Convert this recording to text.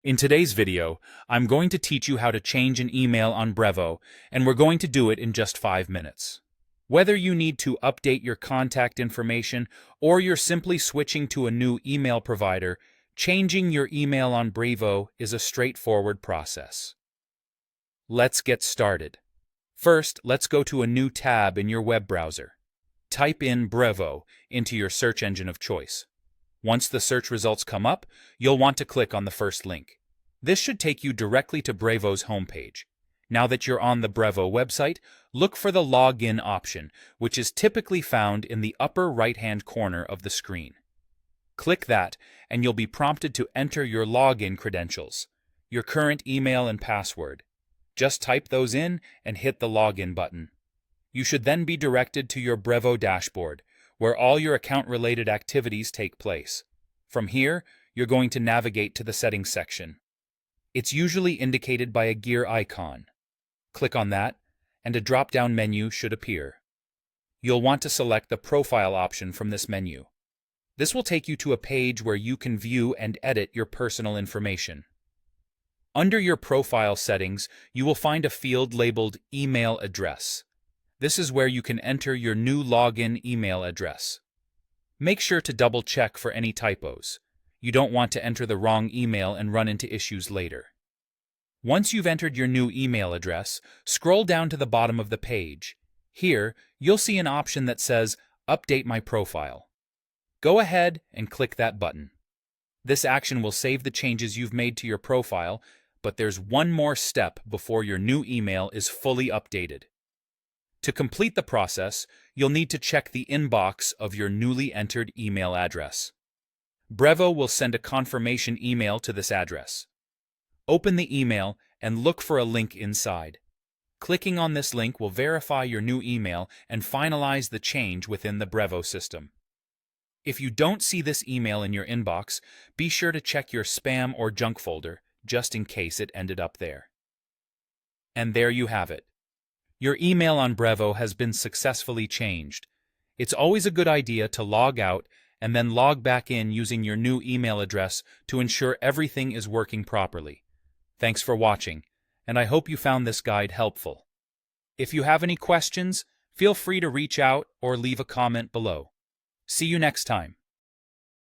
In today's video, I'm going to teach you how to change an email on Brevo, and we're going to do it in just 5 minutes. Whether you need to update your contact information or you're simply switching to a new email provider, changing your email on Brevo is a straightforward process. Let's get started. First, let's go to a new tab in your web browser. Type in Brevo into your search engine of choice. Once the search results come up, you'll want to click on the first link. This should take you directly to Brevo's homepage. Now that you're on the Brevo website, look for the Login option, which is typically found in the upper right-hand corner of the screen. Click that, and you'll be prompted to enter your login credentials, your current email and password. Just type those in and hit the Login button. You should then be directed to your Brevo dashboard, where all your account-related activities take place. From here, you're going to navigate to the Settings section. It's usually indicated by a gear icon. Click on that, and a drop-down menu should appear. You'll want to select the Profile option from this menu. This will take you to a page where you can view and edit your personal information. Under your profile settings, you will find a field labeled Email Address. This is where you can enter your new login email address. Make sure to double-check for any typos. You don't want to enter the wrong email and run into issues later. Once you've entered your new email address, scroll down to the bottom of the page. Here, you'll see an option that says Update My Profile. Go ahead and click that button. This action will save the changes you've made to your profile, but there's one more step before your new email is fully updated. To complete the process, you'll need to check the inbox of your newly entered email address. Brevo will send a confirmation email to this address. Open the email and look for a link inside. Clicking on this link will verify your new email and finalize the change within the Brevo system. If you don't see this email in your inbox, be sure to check your spam or junk folder, just in case it ended up there. And there you have it. Your email on Brevo has been successfully changed. It's always a good idea to log out and then log back in using your new email address to ensure everything is working properly. Thanks for watching, and I hope you found this guide helpful. If you have any questions, feel free to reach out or leave a comment below. See you next time.